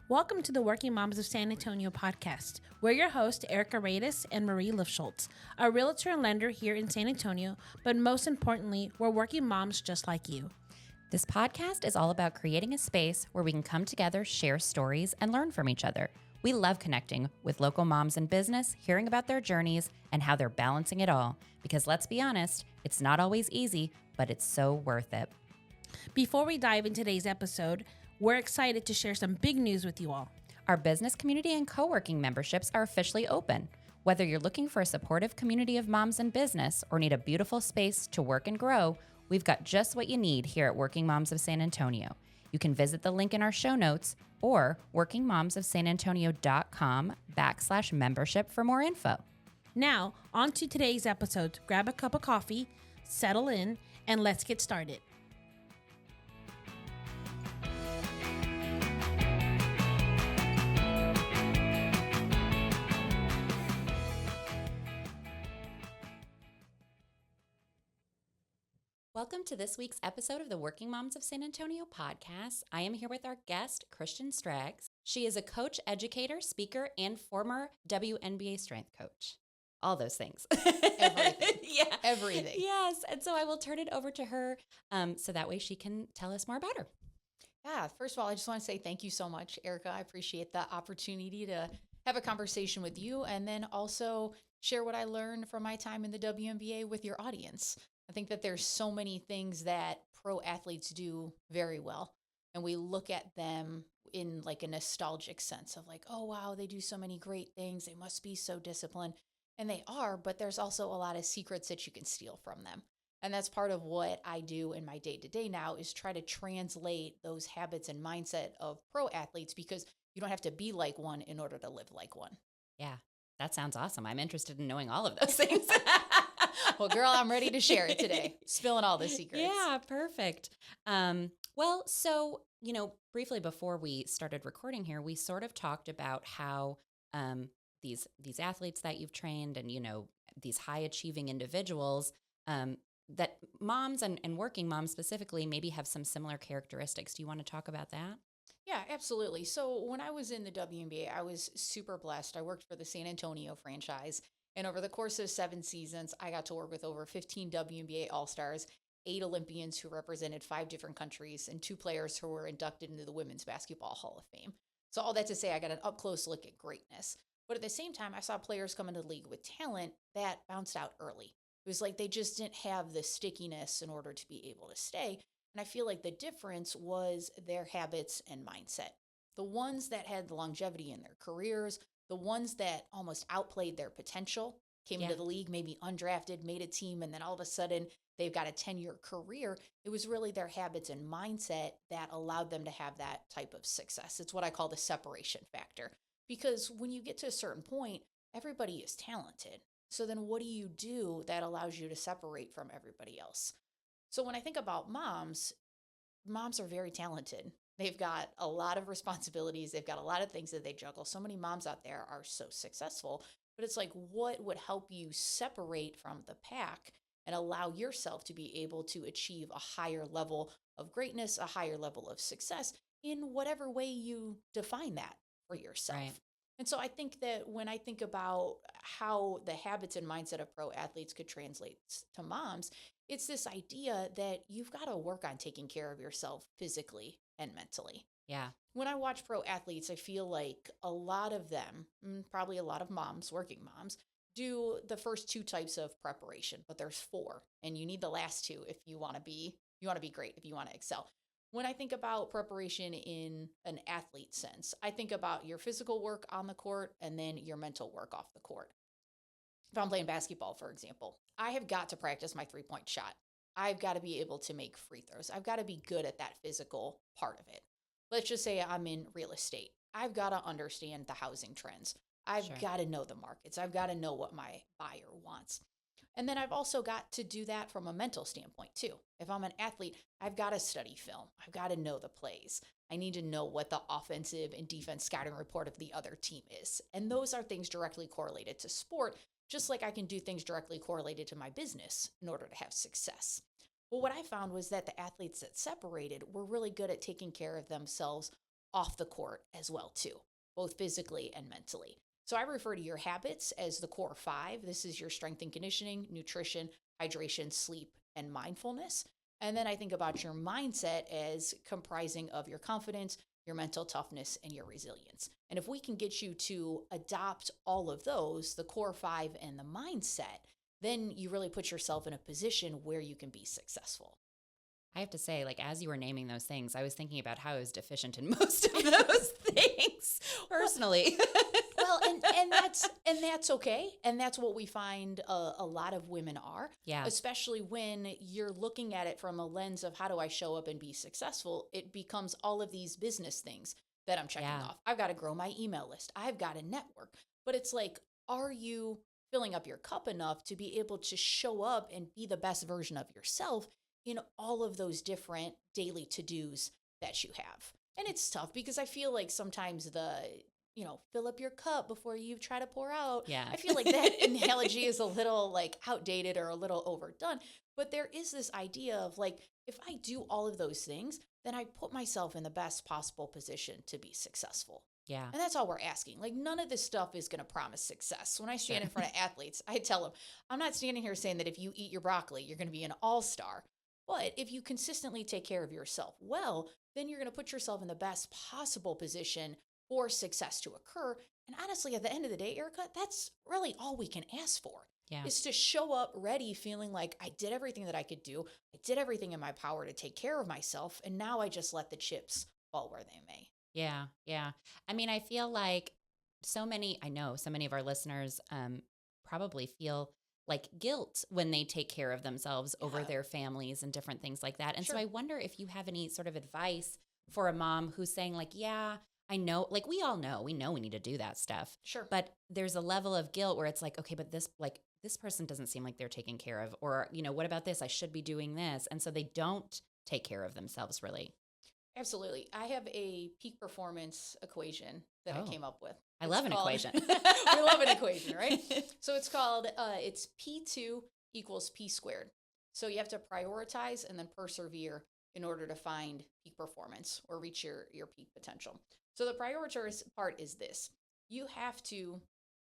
Welcome to the Working Moms of San Antonio podcast. We're your hosts, Erika Radis and Marie Lifschultz, a realtor and lender here in San Antonio, but most importantly, we're working moms just like you. This podcast is all about creating a space where we can come together, share stories, and learn from each other. We love connecting with local moms in business, hearing about their journeys, and how they're balancing it all. Because let's be honest, it's not always easy, but it's so worth it. Before we dive into today's episode, we're excited to share some big news with you all. Our business community and co-working memberships are officially open. Whether you're looking for a supportive community of moms in business or need a beautiful space to work and grow, we've got just what you need here at Working Moms of San Antonio. You can visit the link in our show notes or workingmomsofsanantonio.com/membership for more info. Now, on to today's episode. Grab a cup of coffee, settle in, and let's get started. Welcome to this week's episode of the Working Moms of San Antonio podcast. I am here with our guest, Christen Strags. She is a coach, educator, speaker, and former WNBA strength coach. All those things. Everything. Yeah. Everything. Yes. And so I will turn it over to her so that way she can tell us more about her. Yeah. First of all, I just want to say thank you so much, Erika. I appreciate the opportunity to have a conversation with you and then also share what I learned from my time in the WNBA with your audience. I think that there's so many things that pro athletes do very well. And we look at them in like a nostalgic sense of like, oh, wow, they do so many great things. They must be so disciplined. And they are, but there's also a lot of secrets that you can steal from them. And that's part of what I do in my day-to-day now is try to translate those habits and mindset of pro athletes because you don't have to be like one in order to live like one. Yeah, that sounds awesome. I'm interested in knowing all of those things. Well, girl, I'm ready to share it today. Spilling all the secrets. Yeah, perfect. Briefly before we started recording here, we sort of talked about how these athletes that you've trained and, these high achieving individuals, that moms and working moms specifically maybe have some similar characteristics. Do you want to talk about that? Yeah, absolutely. So when I was in the WNBA, I was super blessed. I worked for the San Antonio franchise. And over the course of 7 seasons, I got to work with over 15 WNBA All-Stars, 8 Olympians who represented 5 different countries, and 2 players who were inducted into the Women's Basketball Hall of Fame. So all that to say, I got an up-close look at greatness. But at the same time, I saw players come into the league with talent that bounced out early. It was like they just didn't have the stickiness in order to be able to stay. And I feel like the difference was their habits and mindset. The ones that had the longevity in their careers, the ones that almost outplayed their potential, came into the league, maybe undrafted, made a team, and then all of a sudden they've got a 10-year career. It was really their habits and mindset that allowed them to have that type of success. It's what I call the separation factor. Because when you get to a certain point, everybody is talented. So then what do you do that allows you to separate from everybody else? So when I think about moms are very talented. They've got a lot of responsibilities. They've got a lot of things that they juggle. So many moms out there are so successful, but it's like, what would help you separate from the pack and allow yourself to be able to achieve a higher level of greatness, a higher level of success in whatever way you define that for yourself. Right. And so I think that when I think about how the habits and mindset of pro athletes could translate to moms, it's this idea that you've got to work on taking care of yourself physically and mentally. Yeah. When I watch pro athletes, I feel like a lot of them, probably a lot of moms, working moms, do the first 2 types of preparation, but there's 4, and you need the last 2 if you want to be great, if you want to excel. When I think about preparation in an athlete sense, I think about your physical work on the court and then your mental work off the court. If I'm playing basketball, for example, I have got to practice my 3-point shot. I've got to be able to make free throws. I've got to be good at that physical part of it. Let's just say I'm in real estate. I've got to understand the housing trends. I've got to know the markets. I've got to know what my buyer wants. And then I've also got to do that from a mental standpoint too. If I'm an athlete, I've got to study film. I've got to know the plays. I need to know what the offensive and defense scouting report of the other team is. And those are things directly correlated to sport, just like I can do things directly correlated to my business in order to have success. Well, what I found was that the athletes that separated were really good at taking care of themselves off the court as well too, both physically and mentally. So I refer to your habits as the core 5. This is your strength and conditioning, nutrition, hydration, sleep, and mindfulness. And then I think about your mindset as comprising of your confidence, your mental toughness, and your resilience. And if we can get you to adopt all of those, the core 5 and the mindset, then you really put yourself in a position where you can be successful. I have to say, like, as you were naming those things, I was thinking about how I was deficient in most of those things personally. Well, and that's okay. And that's what we find a lot of women are. Yeah. Especially when you're looking at it from a lens of how do I show up and be successful? It becomes all of these business things that I'm checking off. I've got to grow my email list. I've got to network. But it's like, are you filling up your cup enough to be able to show up and be the best version of yourself in all of those different daily to-dos that you have? And it's tough because I feel like sometimes fill up your cup before you try to pour out. Yeah. I feel like that analogy is a little like outdated or a little overdone. But there is this idea of like, if I do all of those things, then I put myself in the best possible position to be successful. Yeah. And that's all we're asking. Like, none of this stuff is going to promise success. When I stand in front of athletes, I tell them, I'm not standing here saying that if you eat your broccoli, you're going to be an all-star. But if you consistently take care of yourself well, then you're going to put yourself in the best possible position for success to occur. And honestly, at the end of the day, Erika, that's really all we can ask for. Yeah. Is to show up ready, feeling like I did everything that I could do. I did everything in my power to take care of myself. And now I just let the chips fall where they may. Yeah. Yeah. I mean, I feel like I know so many of our listeners probably feel like guilt when they take care of themselves over their families and different things like that. And so I wonder if you have any sort of advice for a mom who's saying like, yeah, I know, like we all know, we need to do that stuff. Sure. But there's a level of guilt where it's like, okay, but this person doesn't seem like they're taken care of, or, what about this? I should be doing this. And so they don't take care of themselves really. Absolutely. I have a peak performance equation that I came up with. I love an equation. We love an equation, right? So it's called, it's P2 equals P squared. So you have to prioritize and then persevere in order to find peak performance or reach your peak potential. So the prioritize part is this. You have to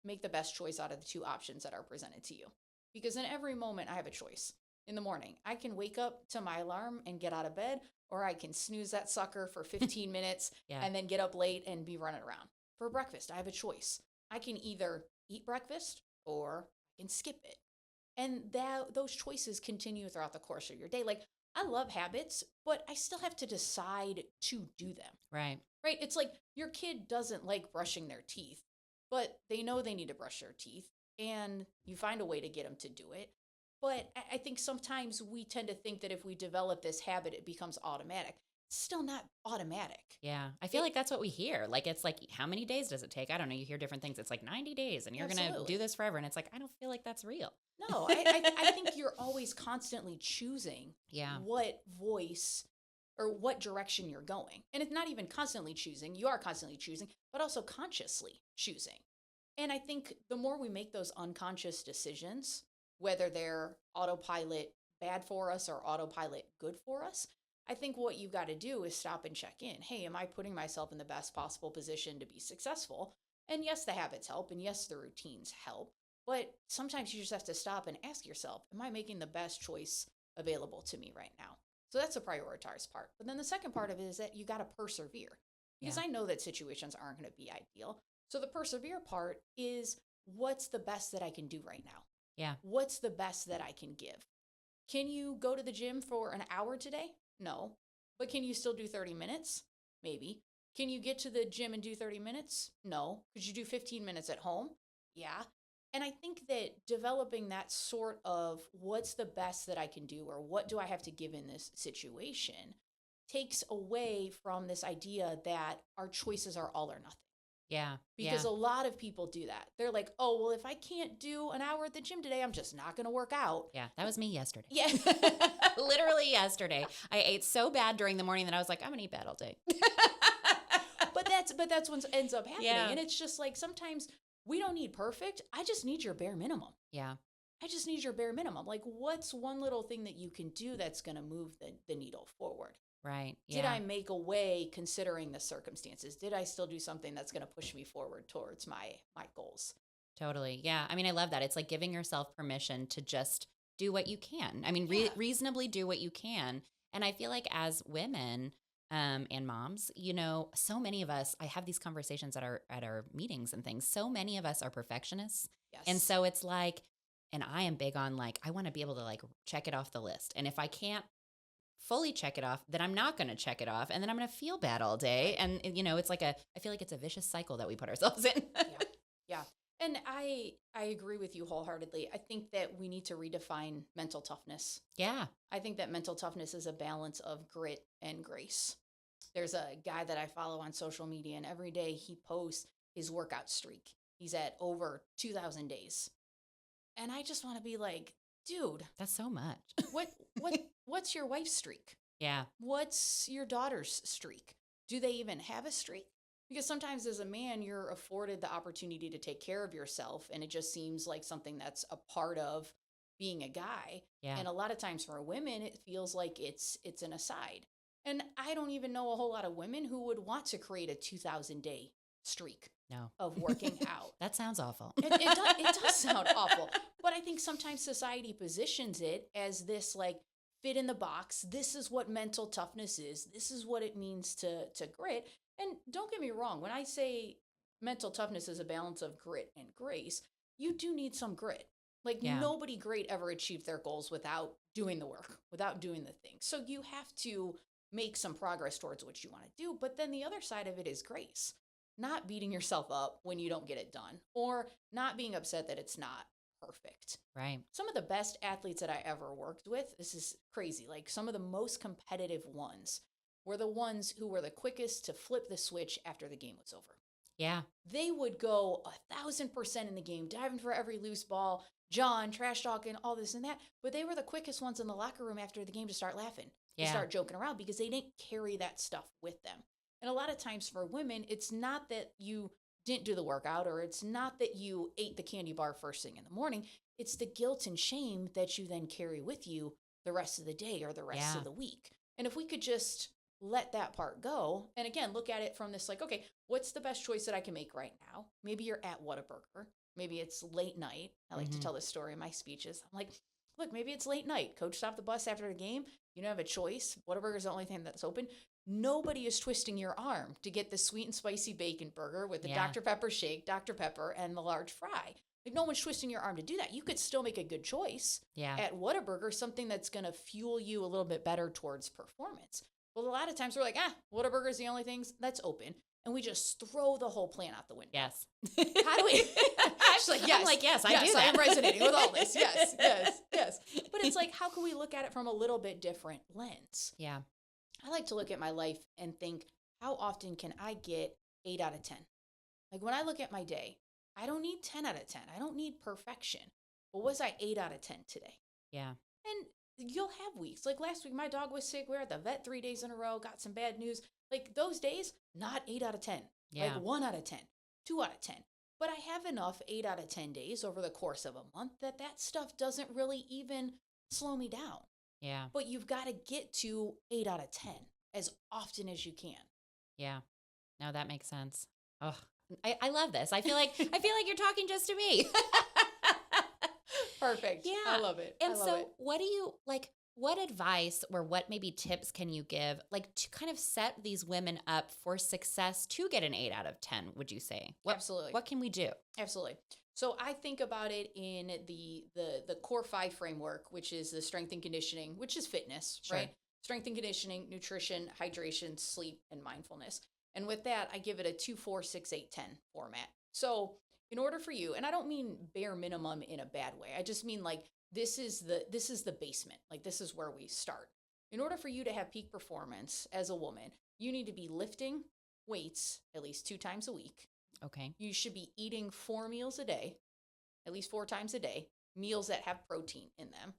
make the best choice out of the two options that are presented to you. Because in every moment, I have a choice. In the morning, I can wake up to my alarm and get out of bed, or I can snooze that sucker for 15 minutes and then get up late and be running around. For breakfast, I have a choice. I can either eat breakfast or I can skip it. And those choices continue throughout the course of your day. Like, I love habits, but I still have to decide to do them. Right. Right? It's like your kid doesn't like brushing their teeth, but they know they need to brush their teeth, and you find a way to get them to do it. But I think sometimes we tend to think that if we develop this habit, it becomes automatic. It's still not automatic. Yeah. I feel like that's what we hear. Like, it's like, how many days does it take? I don't know. You hear different things. It's like 90 days and you're going to do this forever. And it's like, I don't feel like that's real. No, I think you're always constantly choosing what voice or what direction you're going. And it's not even constantly choosing. You are constantly choosing, but also consciously choosing. And I think the more we make those unconscious decisions, whether they're autopilot bad for us or autopilot good for us, I think what you've got to do is stop and check in. Hey, am I putting myself in the best possible position to be successful? And yes, the habits help. And yes, the routines help. But sometimes you just have to stop and ask yourself, am I making the best choice available to me right now? So that's the prioritize part. But then the second part of it is that you got to persevere. Because I know that situations aren't going to be ideal. So the persevere part is, what's the best that I can do right now? Yeah. What's the best that I can give? Can you go to the gym for an hour today? No. But can you still do 30 minutes? Maybe. Can you get to the gym and do 30 minutes? No. Could you do 15 minutes at home? Yeah. And I think that developing that sort of what's the best that I can do, or what do I have to give in this situation, takes away from this idea that our choices are all or nothing. Yeah. Because a lot of people do that. They're like, oh, well, if I can't do an hour at the gym today, I'm just not going to work out. Yeah. That was me yesterday. Yeah. Literally yesterday. I ate so bad during the morning that I was like, I'm going to eat bad all day. But that's what ends up happening. Yeah. And it's just like, sometimes we don't need perfect. I just need your bare minimum. Yeah. I just need your bare minimum. Like, what's one little thing that you can do that's going to move the needle forward? Right. Did I make a way considering the circumstances? Did I still do something that's going to push me forward towards my goals? Totally. Yeah. I mean, I love that. It's like giving yourself permission to just do what you can. I mean, reasonably do what you can. And I feel like as women and moms, so many of us, I have these conversations at our meetings and things. So many of us are perfectionists. Yes. And so it's like, and I am big on like, I want to be able to like check it off the list. And if I can't fully check it off, then I'm not going to check it off. And then I'm going to feel bad all day. And, it's like I feel like it's a vicious cycle that we put ourselves in. Yeah. And I agree with you wholeheartedly. I think that we need to redefine mental toughness. Yeah. I think that mental toughness is a balance of grit and grace. There's a guy that I follow on social media, and every day he posts his workout streak. He's at over 2,000 days. And I just want to be like, dude, that's so much. What's your wife's streak? Yeah. What's your daughter's streak? Do they even have a streak? Because sometimes as a man, you're afforded the opportunity to take care of yourself, and it just seems like something that's a part of being a guy. Yeah. And a lot of times for women, it feels like it's an aside. And I don't even know a whole lot of women who would want to create a 2,000-day streak of working out. That sounds awful. It does sound awful. But I think sometimes society positions it as this like fit in the box. This is what mental toughness is. This is what it means to grit. And don't get me wrong, when I say mental toughness is a balance of grit and grace, you do need some grit. Like nobody great ever achieved their goals without doing the work, without doing the thing. So you have to make some progress towards what you want to do. But then the other side of it is grace. Not beating yourself up when you don't get it done, or not being upset that it's not perfect. Right. Some of the best athletes that I ever worked with, this is crazy, like some of the most competitive ones were the ones who were the quickest to flip the switch after the game was over. Yeah. They would go 1,000% in the game, diving for every loose ball, John, trash talking, all this and that. But they were the quickest ones in the locker room after the game to start laughing, to start joking around, because they didn't carry that stuff with them. And a lot of times for women, it's not that you didn't do the workout, or it's not that you ate the candy bar first thing in the morning. It's the guilt and shame that you then carry with you the rest of the day or the rest of the week. And if we could just let that part go, and again, look at it from this like, okay, what's the best choice that I can make right now? Maybe you're at Whataburger. Maybe it's late night. I like to tell this story in my speeches. I'm like, look, maybe it's late night. Coach stopped the bus after the game. You don't have a choice. Whataburger's the only thing that's open. Nobody is twisting your arm to get the sweet and spicy bacon burger with the Dr. Pepper shake, Dr. Pepper, and the large fry. Like, no one's twisting your arm to do that. You could still make a good choice at Whataburger, something that's going to fuel you a little bit better towards performance. Well, a lot of times we're like, Whataburger's the only thing that's open. And we just throw the whole plan out the window. Yes. How do we? She's like, yes. I'm like, yes, I do that. I am resonating with all this. Yes. But it's like, how can we look at it from a little bit different lens? Yeah. I like to look at my life and think, how often can I get 8 out of 10? Like when I look at my day, I don't need 10 out of 10. I don't need perfection. But was I 8 out of 10 today? Yeah. And you'll have weeks. Like last week, my dog was sick. We were at the vet 3 days in a row, got some bad news. Like those days, not 8 out of 10. Yeah. Like 1 out of 10, 2 out of 10. But I have enough 8 out of 10 days over the course of a month that stuff doesn't really even slow me down. Yeah. But you've got to get to 8 out of 10 as often as you can. Yeah. No, that makes sense. Oh, I love this. I feel like you're talking just to me. Perfect. Yeah. I love it. And so what do you like, what advice or what maybe tips can you give like to kind of set these women up for success to get an 8 out of 10, would you say? Absolutely. What can we do? Absolutely. So I think about it in the core 5 framework, which is the strength and conditioning, which is fitness, right? Strength and conditioning, nutrition, hydration, sleep, and mindfulness. And with that, I give it a 2, 4, 6, 8, 10 format. So in order for you, and I don't mean bare minimum in a bad way. I just mean like, this is the basement. Like this is where we start. In order for you to have peak performance as a woman, you need to be lifting weights at least 2 times a week. Okay. You should be eating 4 meals a day, at least 4 times a day, meals that have protein in them.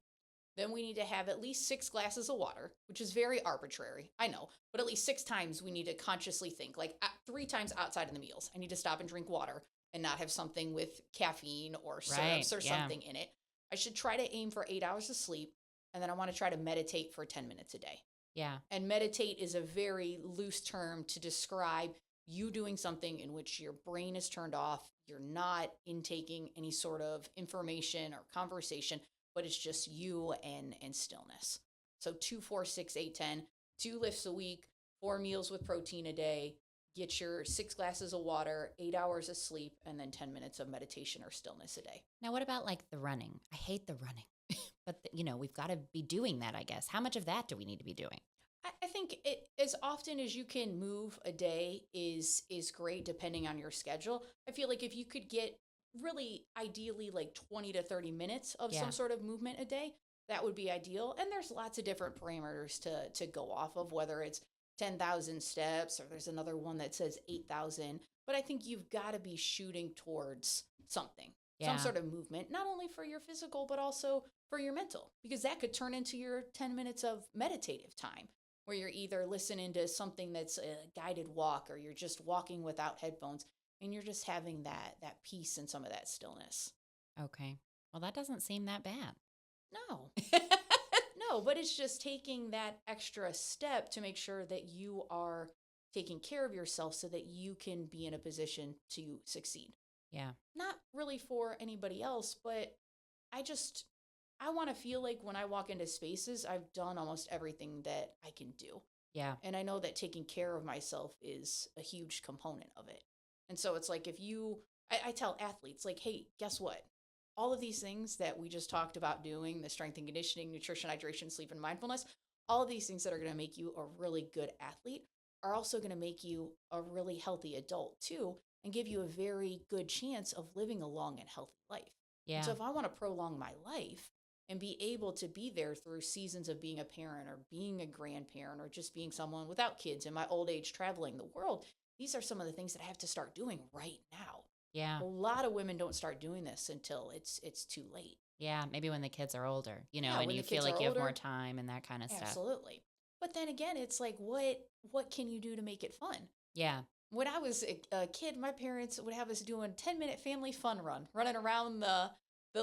Then we need to have at least 6 glasses of water, which is very arbitrary, I know, but at least 6 times we need to consciously think, like 3 times outside of the meals, I need to stop and drink water and not have something with caffeine or syrups or something in it. I should try to aim for 8 hours of sleep, and then I want to try to meditate for 10 minutes a day. Yeah. And meditate is a very loose term to describe you doing something in which your brain is turned off. You're not intaking any sort of information or conversation, but it's just you and stillness. So 2, 4, 6, 8, 10, 2 lifts a week, 4 meals with protein a day, get your 6 glasses of water, 8 hours of sleep, and then 10 minutes of meditation or stillness a day. Now, what about like the running? I hate the running, but we've got to be doing that, I guess. How much of that do we need to be doing? I think it, as often as you can move a day is great, depending on your schedule. I feel like if you could get really ideally like 20 to 30 minutes of some sort of movement a day, that would be ideal. And there's lots of different parameters to go off of, whether it's 10,000 steps or there's another one that says 8,000. But I think you've got to be shooting towards something, some sort of movement, not only for your physical, but also for your mental, because that could turn into your 10 minutes of meditative time, where you're either listening to something that's a guided walk or you're just walking without headphones and you're just having that peace and some of that stillness. Okay. Well, that doesn't seem that bad. No. No, but it's just taking that extra step to make sure that you are taking care of yourself so that you can be in a position to succeed. Yeah. Not really for anybody else, but I want to feel like when I walk into spaces, I've done almost everything that I can do. Yeah. And I know that taking care of myself is a huge component of it. And so it's like I tell athletes, like, hey, guess what? All of these things that we just talked about doing, the strength and conditioning, nutrition, hydration, sleep, and mindfulness, all of these things that are going to make you a really good athlete are also going to make you a really healthy adult too, and give you a very good chance of living a long and healthy life. Yeah. And so if I want to prolong my life and be able to be there through seasons of being a parent or being a grandparent or just being someone without kids in my old age traveling the world, these are some of the things that I have to start doing right now. Yeah. A lot of women don't start doing this until it's too late. Yeah. Maybe when the kids are older, Yeah, and when you the feel kids like are you have more older. time and that kind of stuff. Absolutely. But then again, it's like, what can you do to make it fun? Yeah. When I was a kid, my parents would have us doing 10-minute family fun run, running around the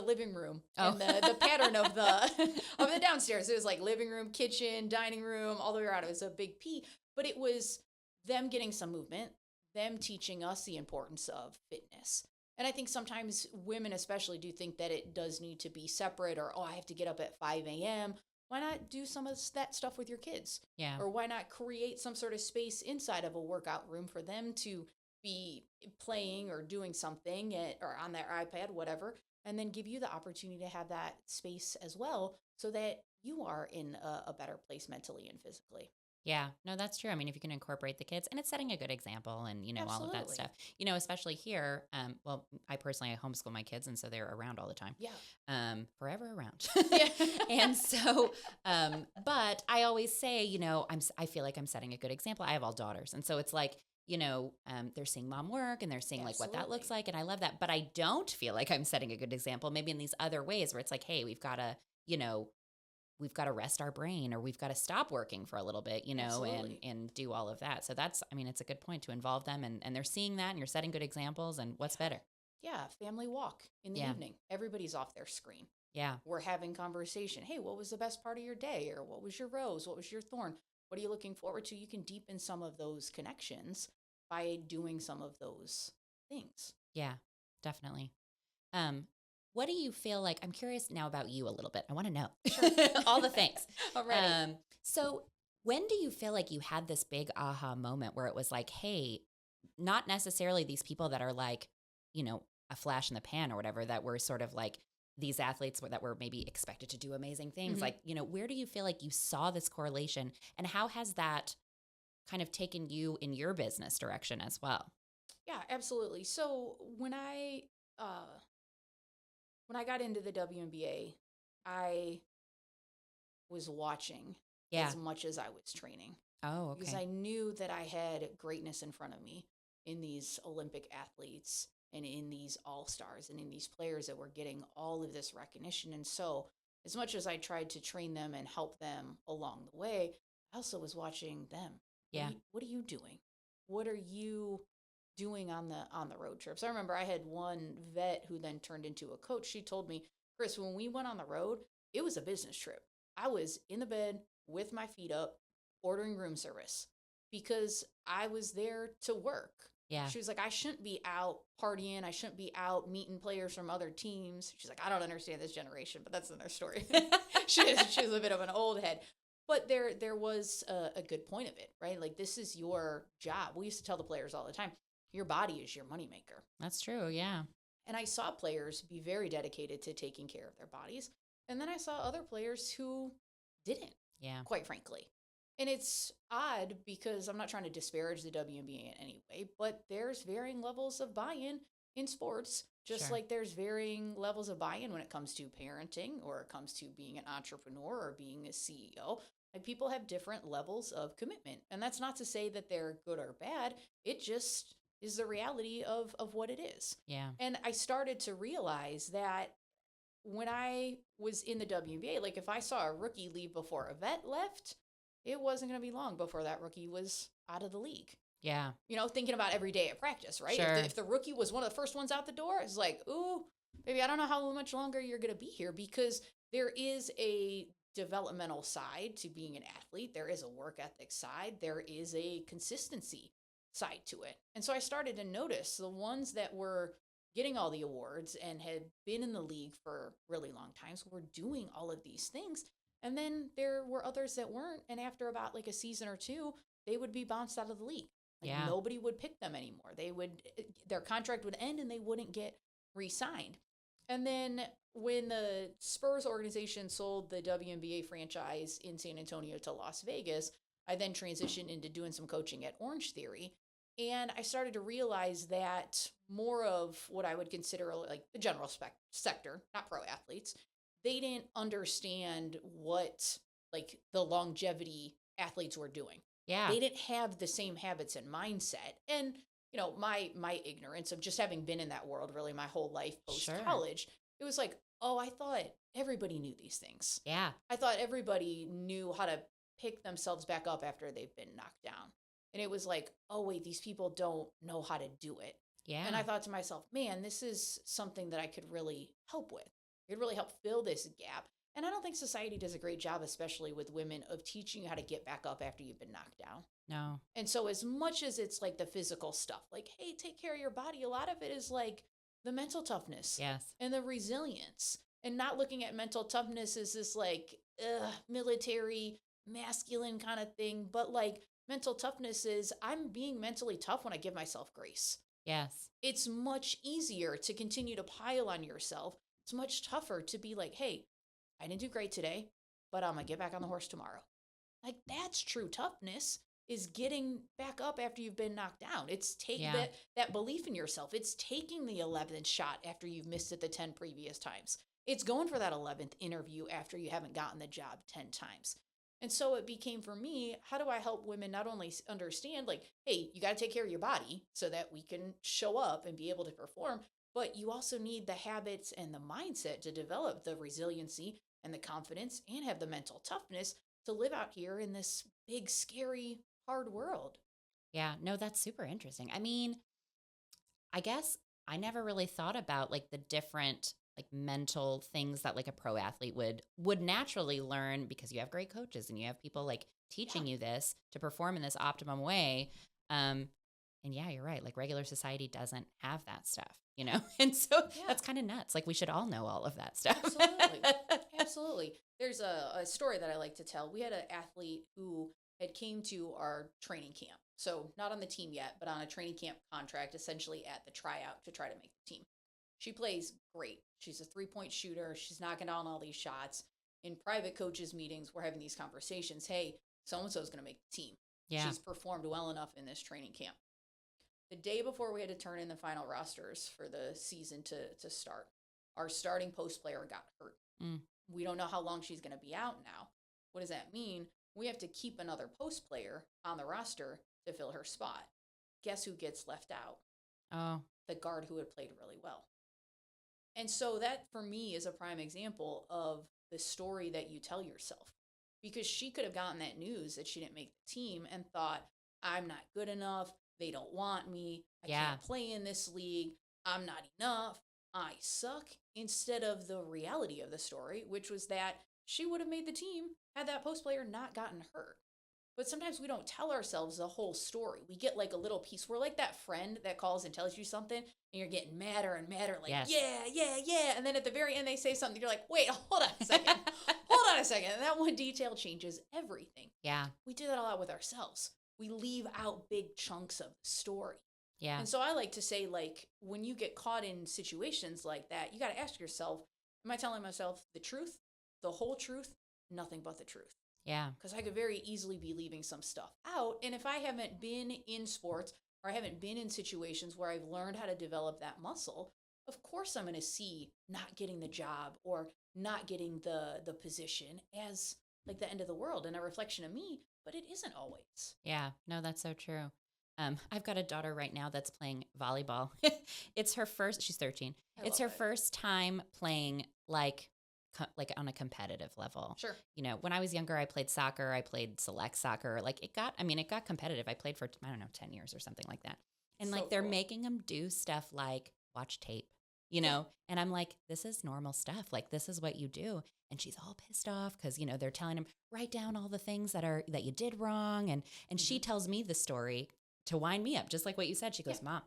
living room and the pattern of the downstairs. It was like living room, kitchen, dining room, all the way around. It was a big P, but it was them getting some movement, them teaching us the importance of fitness. And I think sometimes women especially do think that it does need to be separate, or, oh, I have to get up at 5 a.m. Why not do some of that stuff with your kids? Yeah. Or why not create some sort of space inside of a workout room for them to be playing or doing something or on their iPad, whatever, and then give you the opportunity to have that space as well so that you are in a better place mentally and physically. Yeah, no, that's true. I mean, if you can incorporate the kids, and it's setting a good example, and all of that Absolutely. stuff. Especially here. Well, I personally homeschool my kids, and so they're around all the time. Yeah. Forever around. Yeah. And so, but I always say, I feel like I'm setting a good example. I have all daughters, and so it's like, they're seeing mom work, and they're seeing like what that looks Absolutely. like, and I love that. But I don't feel like I'm setting a good example. Maybe in these other ways where it's like, hey, we've got to rest our brain, or we've got to stop working for a little bit, Absolutely. and do all of that. So it's a good point to involve them, and they're seeing that, and you're setting good examples, and what's better? Yeah. Family walk in the Yeah. evening. Everybody's off their screen. Yeah. We're having conversation. Hey, what was the best part of your day? Or what was your rose? What was your thorn? What are you looking forward to? You can deepen some of those connections by doing some of those things. Yeah, definitely. What do you feel like? I'm curious now about you a little bit. I want to know all the things. Already. So when do you feel like you had this big aha moment where it was like, hey, not necessarily these people that are like, a flash in the pan or whatever, that were sort of like these athletes that were maybe expected to do amazing things. Mhm. Like, where do you feel like you saw this correlation, and how has that kind of taken you in your business direction as well? Yeah, absolutely. So when I got into the WNBA, I was watching Yeah. as much as I was training, Oh, because okay. I knew that I had greatness in front of me in these Olympic athletes and in these all-stars and in these players that were getting all of this recognition. And so as much as I tried to train them and help them along the way, I also was watching them. Yeah. What are you doing? What are you doing on the road trips? I remember I had one vet who then turned into a coach. She told me, Chris, when we went on the road, it was a business trip. I was in the bed with my feet up, ordering room service because I was there to work. Yeah. She was like, I shouldn't be out partying. I shouldn't be out meeting players from other teams. She's like, I don't understand this generation, but that's another story. She's a bit of an old head. But there was a good point of it, right? Like, this is your job. We used to tell the players all the time, your body is your moneymaker. That's true, yeah. And I saw players be very dedicated to taking care of their bodies. And then I saw other players who didn't, quite frankly. And it's odd because I'm not trying to disparage the WNBA in any way, but there's varying levels of buy-in in sports, just like there's varying levels of buy-in when it comes to parenting or it comes to being an entrepreneur or being a CEO. Like, people have different levels of commitment. And that's not to say that they're good or bad. It just is the reality of what it is. Yeah. And I started to realize that when I was in the WNBA, like, if I saw a rookie leave before a vet left, it wasn't going to be long before that rookie was out of the league. Yeah. You know, thinking about every day at practice, right? Sure. If the rookie was one of the first ones out the door, it's like, ooh, baby, I don't know how much longer you're going to be here, because there is a developmental side to being an athlete. There is a work ethic side. There is a consistency side to it. And so I started to notice the ones that were getting all the awards and had been in the league for really long times were doing all of these things. And then there were others that weren't. And after about like a season or two, they would be bounced out of the league. Like, nobody would pick them anymore. Their contract would end and they wouldn't get re-signed. And then when the Spurs organization sold the WNBA franchise in San Antonio to Las Vegas, I then transitioned into doing some coaching at Orange Theory. And I started to realize that more of what I would consider like the general sector, not pro athletes, they didn't understand what like the longevity athletes were doing. Yeah. They didn't have the same habits and mindset. And, you know, my ignorance of just having been in that world really my whole life post-college, it was like, oh, I thought everybody knew these things. Yeah. I thought everybody knew how to pick themselves back up after they've been knocked down. And it was like, oh, wait, these people don't know how to do it. Yeah. And I thought to myself, man, this is something that I could really help with. It could really help fill this gap. And I don't think society does a great job, especially with women, of teaching you how to get back up after you've been knocked down. No. And so as much as it's like the physical stuff, like, hey, take care of your body, a lot of it is like the mental toughness. Yes. And the resilience. And not looking at mental toughness as this like military, masculine kind of thing, but like mental toughness is I'm being mentally tough when I give myself grace. Yes. It's much easier to continue to pile on yourself. It's much tougher to be like, hey, I didn't do great today, but I'm going to get back on the horse tomorrow. Like, that's true toughness, is getting back up after you've been knocked down. It's taking that belief in yourself. It's taking the 11th shot after you've missed it the 10 previous times. It's going for that 11th interview after you haven't gotten the job 10 times. And so it became for me, how do I help women not only understand like, hey, you got to take care of your body so that we can show up and be able to perform, but you also need the habits and the mindset to develop the resiliency and the confidence and have the mental toughness to live out here in this big, scary, hard world. Yeah, no, that's super interesting. I mean, I guess I never really thought about like the different like mental things that like a pro athlete would naturally learn, because you have great coaches and you have people like teaching you this to perform in this optimum way. And yeah, you're right. Like, regular society doesn't have that stuff, you know? And so that's kind of nuts. Like, we should all know all of that stuff. Absolutely. There's a story that I like to tell. We had an athlete who had came to our training camp. So not on the team yet, but on a training camp contract, essentially at the tryout to try to make the team. She plays great. She's a 3-point shooter. She's knocking down all these shots. In private coaches meetings, we're having these conversations. Hey, so-and-so is going to make the team. Yeah. She's performed well enough in this training camp. The day before we had to turn in the final rosters for the season to start, our starting post player got hurt. We don't know how long she's going to be out now. What does that mean? We have to keep another post player on the roster to fill her spot. Guess who gets left out? Oh. The guard who had played really well. And so that, for me, is a prime example of the story that you tell yourself. Because she could have gotten that news that she didn't make the team and thought, I'm not good enough. They don't want me. I can't play in this league. I'm not enough. I suck. Instead of the reality of the story, which was that she would have made the team had that post player not gotten hurt. But sometimes we don't tell ourselves the whole story. We get like a little piece. We're like that friend that calls and tells you something and you're getting madder and madder, like, Yes. yeah. And then at the very end, they say something. You're like, wait, hold on a second. Hold on a second. And that one detail changes everything. Yeah. We do that a lot with ourselves. We leave out big chunks of the story. Yeah. And so I like to say, like, when you get caught in situations like that, you got to ask yourself, am I telling myself the truth, the whole truth, nothing but the truth? Yeah. Because I could very easily be leaving some stuff out. And if I haven't been in sports or I haven't been in situations where I've learned how to develop that muscle, of course I'm going to see not getting the job or not getting the position as like the end of the world and a reflection of me, but it isn't always. Yeah. No, that's so true. I've got a daughter right now that's playing volleyball. It's her first, she's 13. It's her first time playing like on a competitive level. Sure. You know, when I was younger, I played soccer, I played select soccer. Like it got competitive. I played for, 10 years or something like that. And So like they're cool. making them do stuff like watch tape, you know? And I'm like, this is normal stuff. Like this is what you do. And she's all pissed off because, you know, they're telling him, write down all the things that you did wrong. And she tells me the story to wind me up, just like what you said. She goes, Mom,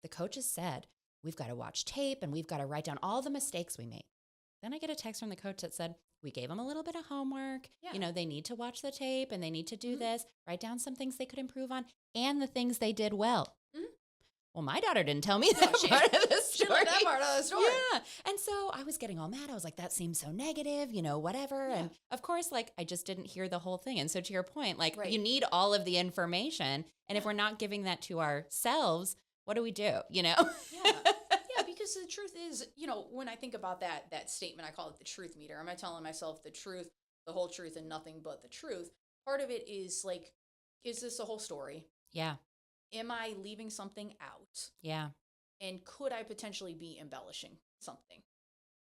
the coaches said, we've got to watch tape and we've got to write down all the mistakes we made. Then I get a text from the coach that said, we gave them a little bit of homework. Yeah. You know, they need to watch the tape and they need to do this, write down some things they could improve on and the things they did well. Mhm. Well, my daughter didn't tell me that part of the story. She learned that part of the story. Yeah. And so I was getting all mad. I was like, that seems so negative, you know, whatever. Yeah. And of course, like, I just didn't hear the whole thing. And so to your point, like, Right. you need all of the information. And if we're not giving that to ourselves, what do we do? You know? Yeah. Yeah, because the truth is, you know, when I think about that statement, I call it the truth meter. Am I telling myself the truth, the whole truth, and nothing but the truth? Part of it is like, is this the whole story? Yeah. Am I leaving something out? Yeah. And could I potentially be embellishing something?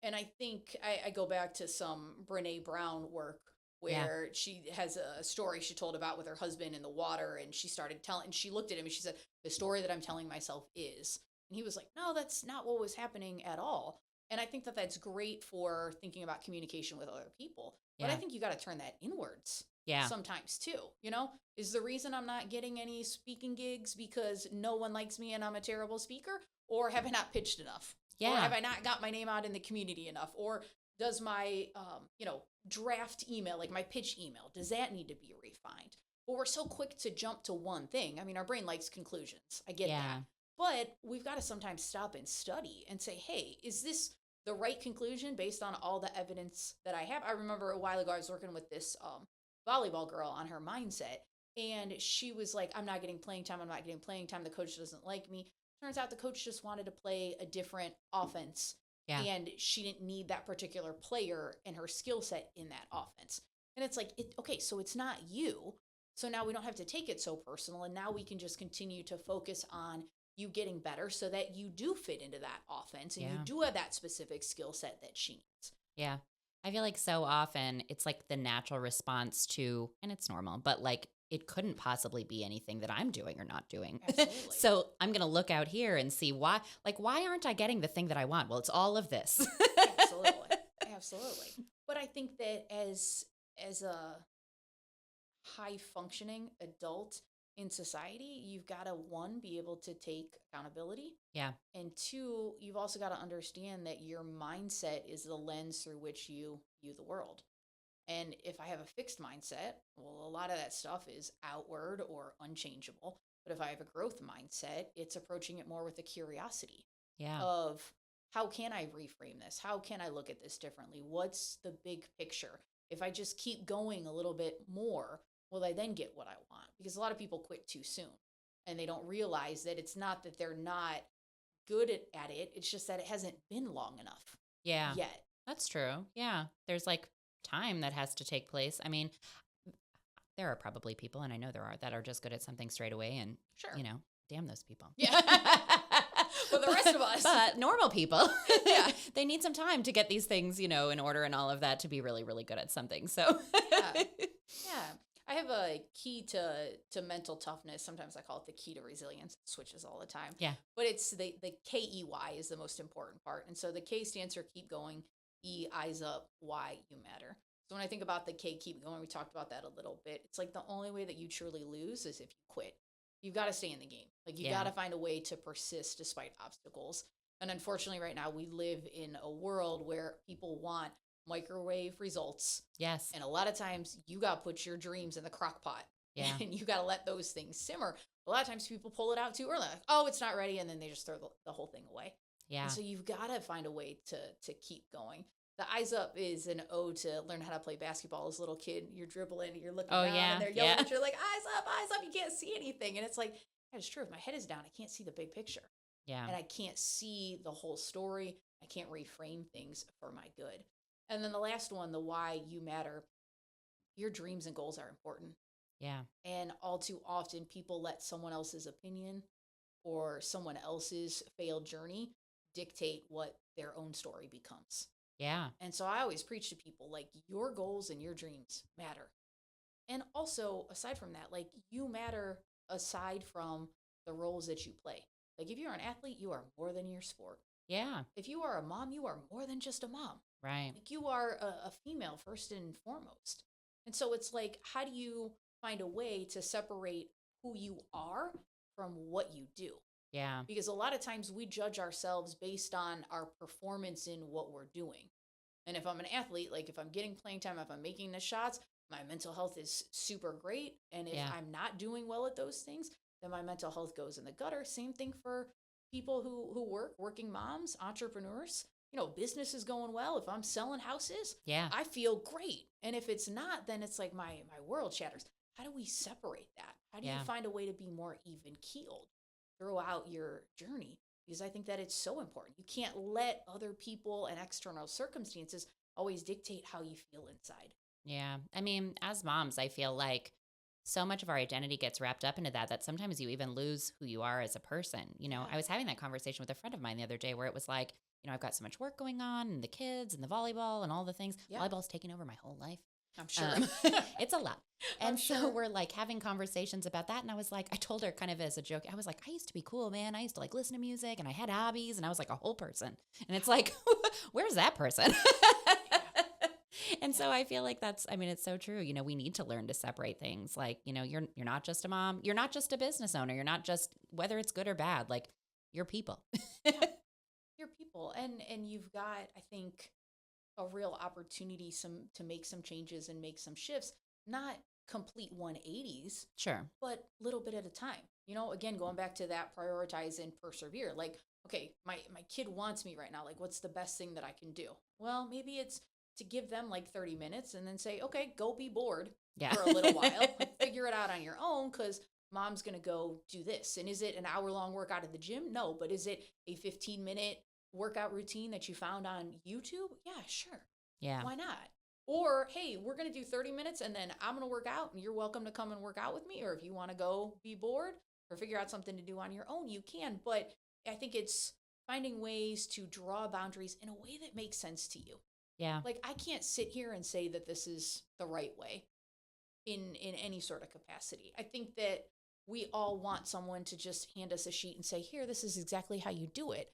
And I think I go back to some Brene Brown work where she has a story she told about with her husband in the water. And she started telling, and she looked at him and she said, the story that I'm telling myself is. And he was like, no, that's not what was happening at all. And I think that that's great for thinking about communication with other people. But I Yeah. think you got to turn that inwards. Yeah. Sometimes too, you know, is the reason I'm not getting any speaking gigs because no one likes me and I'm a terrible speaker, or have I not pitched enough? Yeah. Or have I not got my name out in the community enough? Or does my, draft email, like my pitch email, does that need to be refined? Well, we're so quick to jump to one thing. I mean, our brain likes conclusions. I get that. But we've got to sometimes stop and study and say, hey, is this the right conclusion based on all the evidence that I have? I remember a while ago, I was working with this volleyball girl on her mindset. And she was like, I'm not getting playing time. I'm not getting playing time. The coach doesn't like me. Turns out the coach just wanted to play a different offense. Yeah. And she didn't need that particular player and her skill set in that offense. And it's like, okay, so it's not you. So now we don't have to take it so personal. And now we can just continue to focus on you getting better so that you do fit into that offense and you do have that specific skill set that she needs. Yeah. I feel like so often it's like the natural response to, and it's normal, but like it couldn't possibly be anything that I'm doing or not doing. Absolutely. So I'm going to look out here and see why aren't I getting the thing that I want? Well, it's all of this. Absolutely. Absolutely. But I think that as a high functioning adult in society, you've got to, one, be able to take accountability. Yeah. And two, you've also got to understand that your mindset is the lens through which you view the world. And if I have a fixed mindset, well, a lot of that stuff is outward or unchangeable. But if I have a growth mindset, it's approaching it more with a curiosity of how can I reframe this? How can I look at this differently? What's the big picture? If I just keep going a little bit more, will I then get what I want? Because a lot of people quit too soon and they don't realize that it's not that they're not good at it. It's just that it hasn't been long enough yet. That's true. Yeah. There's like time that has to take place. I mean, there are probably people, and I know there are, that are just good at something straight away and, you know, damn those people. Yeah. For the rest of us. But normal people, they need some time to get these things, you know, in order and all of that to be really, really good at something. So, yeah. I have a key to mental toughness. Sometimes I call it the key to resilience. It switches all the time. Yeah. But it's the KEY is the most important part. And so the K stands for keep going, E, eyes up, Y, you matter. So when I think about the K keep going, we talked about that a little bit. It's like the only way that you truly lose is if you quit. You've got to stay in the game. Like you got to find a way to persist despite obstacles. And unfortunately, right now we live in a world where people want microwave results. Yes. And a lot of times you got to put your dreams in the crock pot. Yeah. And you got to let those things simmer. A lot of times people pull it out too early. Like, oh, it's not ready. And then they just throw the whole thing away. Yeah. And so you've got to find a way to keep going. The eyes up is an ode to learn how to play basketball as a little kid. You're dribbling, you're looking down, and they're yelling at you like, eyes up, you can't see anything. And it's like, that is true. If my head is down, I can't see the big picture. Yeah. And I can't see the whole story. I can't reframe things for my good. And then the last one, the why you matter. Your dreams and goals are important. Yeah. And all too often, people let someone else's opinion or someone else's failed journey dictate what their own story becomes. Yeah. And so I always preach to people, like, your goals and your dreams matter. And also, aside from that, like, you matter aside from the roles that you play. Like, if you're an athlete, you are more than your sport. Yeah. If you are a mom, you are more than just a mom. Right. Like, you are a female first and foremost. And so it's like, how do you find a way to separate who you are from what you do? Yeah. Because a lot of times we judge ourselves based on our performance in what we're doing. And if I'm an athlete, like if I'm getting playing time, if I'm making the shots, my mental health is super great. And if I'm not doing well at those things, then my mental health goes in the gutter. Same thing for people who working moms, entrepreneurs. You know, business is going well. If I'm selling houses, I feel great. And if it's not, then it's like my world shatters. How do we separate that? How do you find a way to be more even keeled throughout your journey? Because I think that it's so important. You can't let other people and external circumstances always dictate how you feel inside. Yeah. I mean, as moms, I feel like so much of our identity gets wrapped up into that sometimes you even lose who you are as a person. You know, I was having that conversation with a friend of mine the other day where it was like, you know, I've got so much work going on and the kids and the volleyball and all the things. Volleyball's taking over my whole life. I'm sure. It's a lot. And so we're like having conversations about that. And I was like, I told her kind of as a joke, I was like, I used to be cool, man. I used to like listen to music and I had hobbies and I was like a whole person. And it's like, where's that person? And so I feel like it's so true. You know, we need to learn to separate things. Like, you know, you're not just a mom. You're not just a business owner. You're not just, whether it's good or bad, like you're people. You're people. And you've got, I think, a real opportunity to make some changes and make some shifts, not complete 180s, but little bit at a time. You know, again, going back to that prioritize and persevere, like, okay, my kid wants me right now. Like, what's the best thing that I can do? Well, maybe it's to give them like 30 minutes and then say, okay, go be bored for a little while, like, figure it out on your own. 'Cause mom's going to go do this. And is it an hour-long workout at the gym? No, but is it a 15-minute workout routine that you found on YouTube? Yeah, sure. Yeah. Why not? Or, hey, we're going to do 30 minutes and then I'm going to work out and you're welcome to come and work out with me. Or if you want to go be bored or figure out something to do on your own, you can. But I think it's finding ways to draw boundaries in a way that makes sense to you. Yeah. Like, I can't sit here and say that this is the right way in any sort of capacity. I think that we all want someone to just hand us a sheet and say, here, this is exactly how you do it.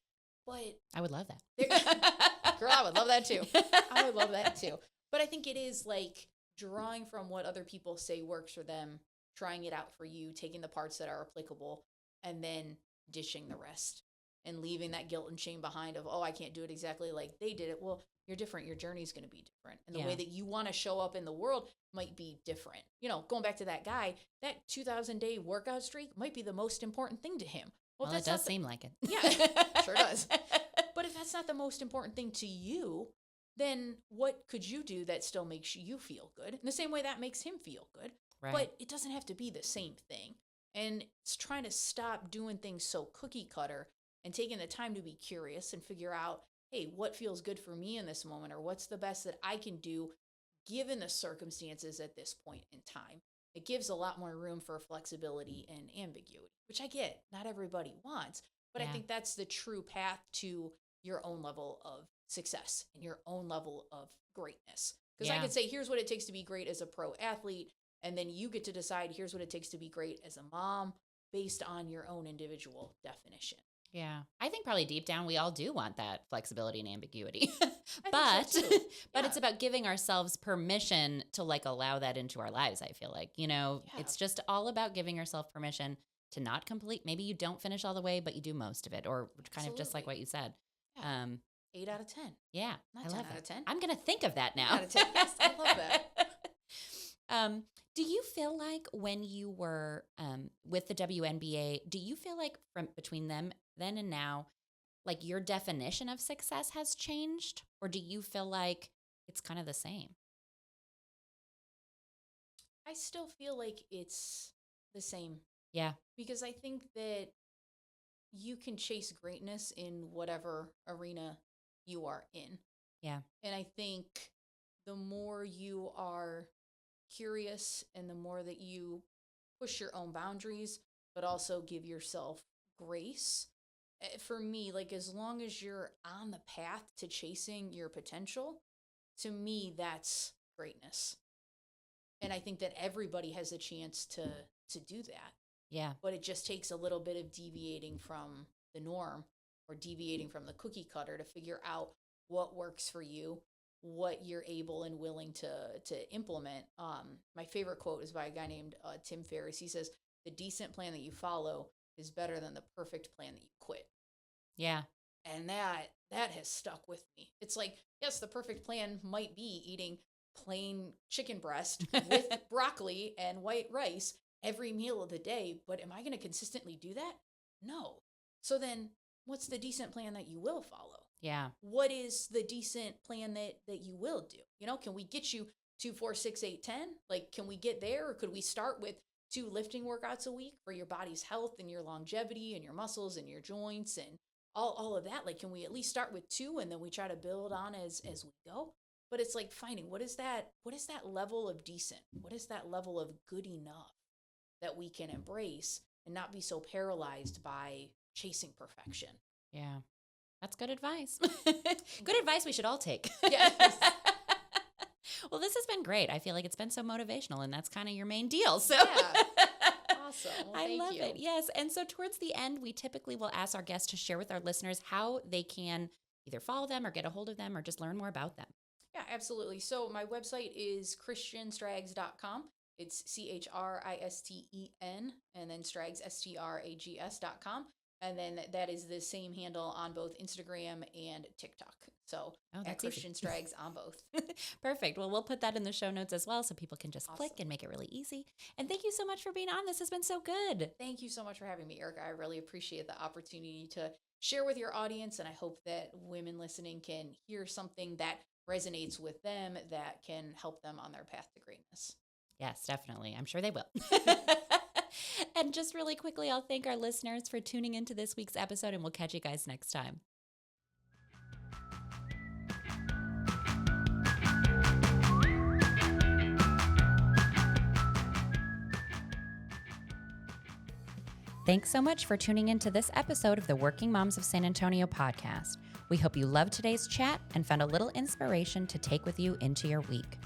But I would love that. Girl, I would love that too. I would love that too. But I think it is like drawing from what other people say works for them, trying it out for you, taking the parts that are applicable, and then dishing the rest and leaving that guilt and shame behind of, oh, I can't do it exactly like they did it. Well, you're different. Your journey is going to be different. And the way that you want to show up in the world might be different. You know, going back to that guy, that 2,000-day workout streak might be the most important thing to him. Well, it does seem like it. Yeah, sure does. But if that's not the most important thing to you, then what could you do that still makes you feel good? In the same way that makes him feel good. Right. But it doesn't have to be the same thing. And it's trying to stop doing things so cookie cutter and taking the time to be curious and figure out, hey, what feels good for me in this moment, or what's the best that I can do given the circumstances at this point in time. It gives a lot more room for flexibility and ambiguity, which I get not everybody wants, but I think that's the true path to your own level of success and your own level of greatness. Because I could say, here's what it takes to be great as a pro athlete, and then you get to decide, here's what it takes to be great as a mom based on your own individual definition. Yeah. I think probably deep down we all do want that flexibility and ambiguity. I think so too. But Yeah. it's about giving ourselves permission to like allow that into our lives, I feel like. Yeah. It's just all about giving yourself permission to not complete. Maybe you don't finish all the way, but you do most of it, or kind of just like what you said. Yeah. 8 out of 10. Yeah, Not I 10 love out it. of 10. I'm going to think of that 8 now. out of 10. Yes, I love that. Do you feel like when you were with the WNBA, do you feel like from between them then and now, like your definition of success has changed? Or do you feel like it's kind of the same? I still feel like it's the same Yeah. because I think that you can chase greatness in whatever arena you are in. Yeah. And I think the more you are curious and the more that you push your own boundaries, but also give yourself grace. For me, like as long as you're on the path to chasing your potential, to me, that's greatness. And I think that everybody has a chance to do that. Yeah. But it just takes a little bit of deviating from the norm or deviating from the cookie cutter to figure out what works for you, what you're able and willing to implement. My favorite quote is by a guy named Tim Ferriss. He says, "The decent plan that you follow is better than the perfect plan that you quit." Yeah. And that has stuck with me. It's like, yes, the perfect plan might be eating plain chicken breast with broccoli and white rice every meal of the day, but am I going to consistently do that? No. So then what's the decent plan that you will follow? Yeah. What is the decent plan that you will do? Can we get you 2, 4, 6, 8, 10? Like, can we get there? Or could we start with 2 lifting workouts a week for your body's health and your longevity and your muscles and your joints and all of that? Like, can we at least start with 2 and then we try to build on as we go? But it's like finding what is that level of decent? What is that level of good enough that we can embrace and not be so paralyzed by chasing perfection? Yeah. That's good advice. Good advice we should all take. Yes. Well, this has been great. I feel like it's been so motivational, and that's kind of your main deal. So Yeah. Awesome. Well, I thank love you. it. Yes. And so towards the end, we typically will ask our guests to share with our listeners how they can either follow them or get a hold of them or just learn more about them. Yeah, absolutely. So my website is christenstrags.com. It's CHRISTEN and then Strags, STRAGS.com. And then that is the same handle on both Instagram and TikTok. So at Christen Strags on both. Perfect. Well, we'll put that in the show notes as well so people can just Awesome. click and make it really easy. And thank you so much for being on. This has been so good. Thank you so much for having me, Erika. I really appreciate the opportunity to share with your audience. And I hope that women listening can hear something that resonates with them that can help them on their path to greatness. Yes, definitely. I'm sure they will. And just really quickly, I'll thank our listeners for tuning into this week's episode, and we'll catch you guys next time. Thanks so much for tuning into this episode of the Working Moms of San Antonio podcast. We hope you loved today's chat and found a little inspiration to take with you into your week.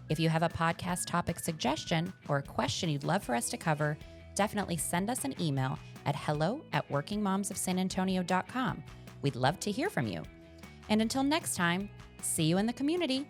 If you have a podcast topic suggestion or a question you'd love for us to cover, definitely send us an email at hello@workingmomsofsanantonio.com. We'd love to hear from you. And until next time, see you in the community.